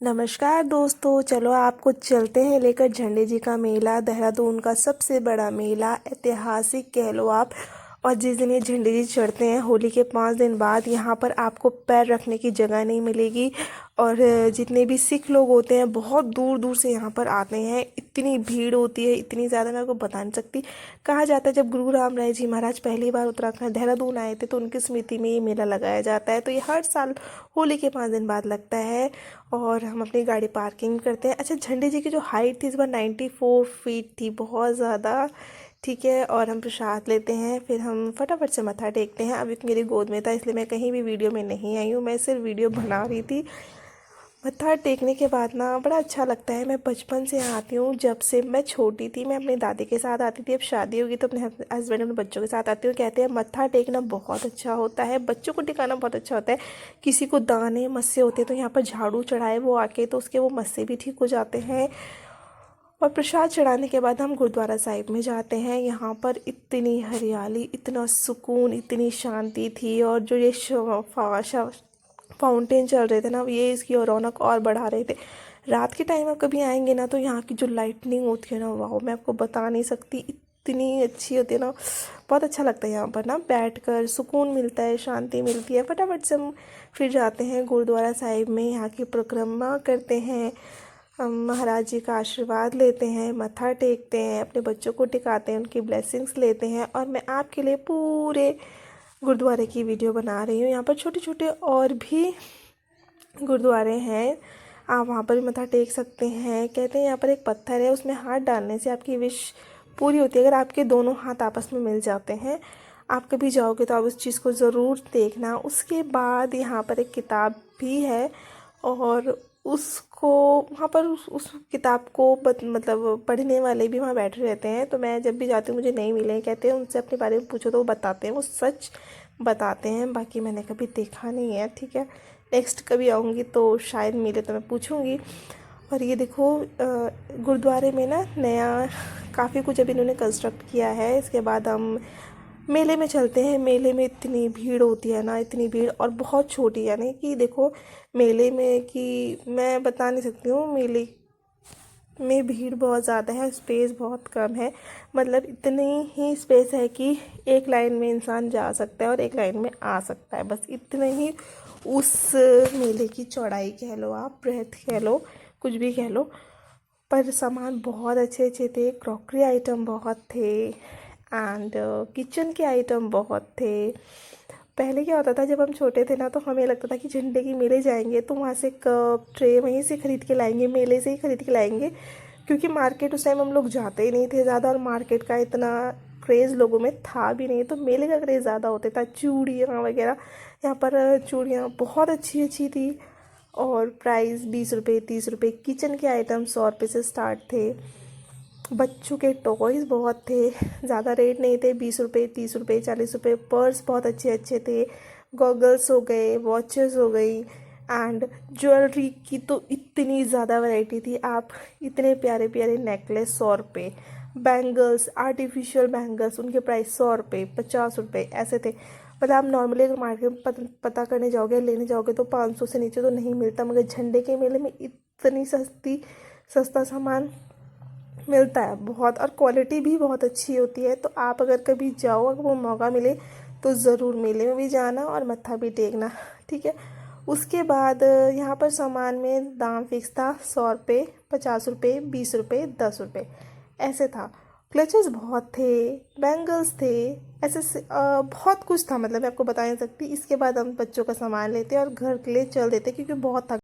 नमस्कार दोस्तों, चलो आपको चलते हैं लेकर झंडे जी का मेला। देहरादून का सबसे बड़ा मेला, ऐतिहासिक कह लो आप। और जिस दिन ये झंडे जी चढ़ते हैं, होली के 5 दिन बाद, यहाँ पर आपको पैर रखने की जगह नहीं मिलेगी। और जितने भी सिख लोग होते हैं बहुत दूर दूर से यहाँ पर आते हैं। इतनी भीड़ होती है, इतनी ज़्यादा, मैं आपको बता नहीं सकती। कहा जाता है जब गुरु राम राय जी महाराज पहली बार उत्तराखंड देहरादून आए थे तो उनकी स्मृति में ये मेला लगाया जाता है। तो ये हर साल होली के 5 दिन बाद लगता है। और हम अपनी गाड़ी पार्किंग करते हैं। अच्छा, झंडे जी की जो हाइट थी इस बार 94 फीट थी, बहुत ज़्यादा। ठीक है, और हम प्रसाद लेते हैं, फिर हम फटाफट से मत्था टेकते हैं। अभी मेरी गोद में था इसलिए मैं कहीं भी वीडियो में नहीं आई हूँ, मैं सिर्फ वीडियो बना रही थी। मत्था टेकने के बाद ना बड़ा अच्छा लगता है। मैं बचपन से आती हूँ, जब से मैं छोटी थी मैं अपनी दादी के साथ आती थी। अब शादी होगी तो अपने हस्बैंड अपने बच्चों के साथ आती हूँ। कहते हैं मत्था टेकना बहुत अच्छा होता है, बच्चों को टिकाना बहुत अच्छा होता है। किसी को दाने मस्से होते हैं तो यहाँ पर झाड़ू चढ़ाए वो आके, तो उसके वो मस्से भी ठीक हो जाते हैं। और प्रसाद चढ़ाने के बाद हम गुरुद्वारा साहिब में जाते हैं। यहाँ पर इतनी हरियाली, इतना सुकून, इतनी शांति थी। और जो ये फाउंटेन चल रहे थे ना, ये इसकी और रौनक और बढ़ा रहे थे। रात के टाइम आप कभी आएंगे ना तो यहाँ की जो लाइटनिंग होती है ना, वाह, मैं आपको बता नहीं सकती, इतनी अच्छी होती है ना। बहुत अच्छा लगता है यहाँ पर ना बैठकर, सुकून मिलता है, शांति मिलती है। फटाफट से हम फिर जाते हैं गुरुद्वारा साहिब में, यहाँ की परिक्रमा करते हैं, हम महाराज जी का आशीर्वाद लेते हैं, मत्था टेकते हैं, अपने बच्चों को टिकाते हैं, उनकी ब्लेसिंग्स लेते हैं। और मैं आपके लिए पूरे गुरुद्वारे की वीडियो बना रही हूँ। यहाँ पर छोटे छोटे और भी गुरुद्वारे हैं, आप वहाँ पर भी मत्था टेक सकते हैं। कहते हैं यहाँ पर एक पत्थर है, उसमें हाथ डालने से आपकी विश पूरी होती है। अगर आपके दोनों हाथ आपस में मिल जाते हैं, आप कभी जाओगे तो आप उस चीज़ को ज़रूर देखना। उसके बाद यहाँ पर एक किताब भी है, और उसको वहाँ पर उस किताब को मतलब पढ़ने वाले भी वहाँ बैठे रहते हैं। तो मैं जब भी जाती हूँ मुझे नहीं मिले, कहते हैं उनसे अपने बारे में पूछो तो वो बताते हैं, वो सच बताते हैं। बाकी मैंने कभी देखा नहीं है। ठीक है, नेक्स्ट कभी आऊँगी तो शायद मिले तो मैं पूछूँगी। और ये देखो, गुरुद्वारे में ना नया काफ़ी कुछ अभी इन्होंने कंस्ट्रक्ट किया है। इसके बाद हम मेले में चलते हैं। मेले में इतनी भीड़ होती है ना, इतनी भीड़, और बहुत छोटी, यानी कि देखो मेले में कि मैं बता नहीं सकती हूँ, मेले में भीड़ बहुत ज़्यादा है, स्पेस बहुत कम है। मतलब इतनी ही स्पेस है कि एक लाइन में इंसान जा सकता है और एक लाइन में आ सकता है, बस इतने ही उस मेले की चौड़ाई कह लो, आप ब्रेथ कह लो, कुछ भी कह लो। पर सामान बहुत अच्छे अच्छे थे, क्रॉकरी आइटम बहुत थे, एंड किचन के आइटम बहुत थे। पहले क्या होता था, जब हम छोटे थे ना तो हमें लगता था कि झंडे की मेले जाएंगे तो वहाँ से कप ट्रे वहीं से ख़रीद के लाएंगे, मेले से ही ख़रीद के लाएंगे। क्योंकि मार्केट उस टाइम हम लोग जाते ही नहीं थे ज़्यादा, और मार्केट का इतना क्रेज़ लोगों में था भी नहीं, तो मेले का क्रेज़ ज़्यादा होता था। चूड़ियाँ वगैरह, यहाँ पर चूड़ियाँ बहुत अच्छी अच्छी थी, और प्राइस 20 रुपये 30 रुपये। किचन के आइटम 100 रुपये से स्टार्ट थे। बच्चों के टॉयज़ बहुत थे, ज़्यादा रेट नहीं थे, 20 रुपये 30 रुपये 40 रुपये। पर्स बहुत अच्छे अच्छे थे, गॉगल्स हो गए, वॉचेस हो गई, एंड ज्वेलरी की तो इतनी ज़्यादा वैरायटी थी। आप इतने प्यारे प्यारे नेकलेस 100 रुपये, बैंगल्स, आर्टिफिशियल बैंगल्स, उनके प्राइस 100 रुपये 50 रुपये ऐसे थे। मतलब आप नॉर्मली अगर मार्केट में पता करने जाओगे, लेने जाओगे तो 500 से नीचे तो नहीं मिलता, मगर झंडे के मेले में इतनी सस्ता सामान मिलता है बहुत, और क्वालिटी भी बहुत अच्छी होती है। तो आप अगर कभी जाओ, अगर वो मौका मिले तो ज़रूर मेले में भी जाना और मत्था भी टेकना। ठीक है, उसके बाद यहाँ पर सामान में दाम फिक्स था, 100 रुपये 50 रुपये 20 रुपये 10 रुपये ऐसे था। क्लचेस बहुत थे, बैंगल्स थे, ऐसे बहुत कुछ था, मतलब मैं आपको बता नहीं सकती। इसके बाद हम बच्चों का सामान लेते और घर के लिए चल देते क्योंकि बहुत थक